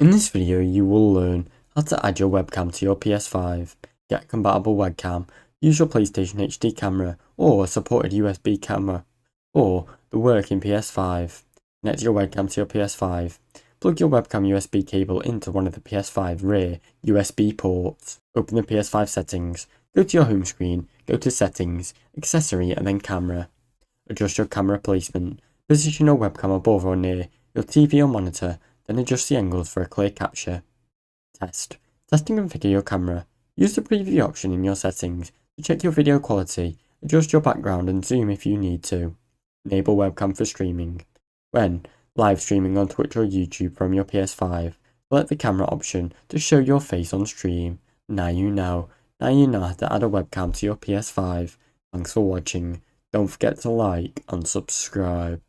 In this video you will learn how to add your webcam to your PS5, get a compatible webcam, use your PlayStation HD camera or a supported USB camera, or the working PS5. Connect your webcam to your PS5. Plug your webcam USB cable into one of the PS5 rear USB ports. Open the PS5 settings, go to your home screen, go to settings, accessory and then camera. Adjust your camera placement, position your webcam above or near your TV or monitor, then adjust the angles for a clear capture. Test and configure your camera. Use the preview option in your settings to check your video quality, adjust your background and zoom if you need to. Enable webcam for streaming. When live streaming on Twitch or YouTube from your PS5, select the camera option to show your face on stream. Now you know how to add a webcam to your PS5. Thanks for watching. Don't forget to like and subscribe.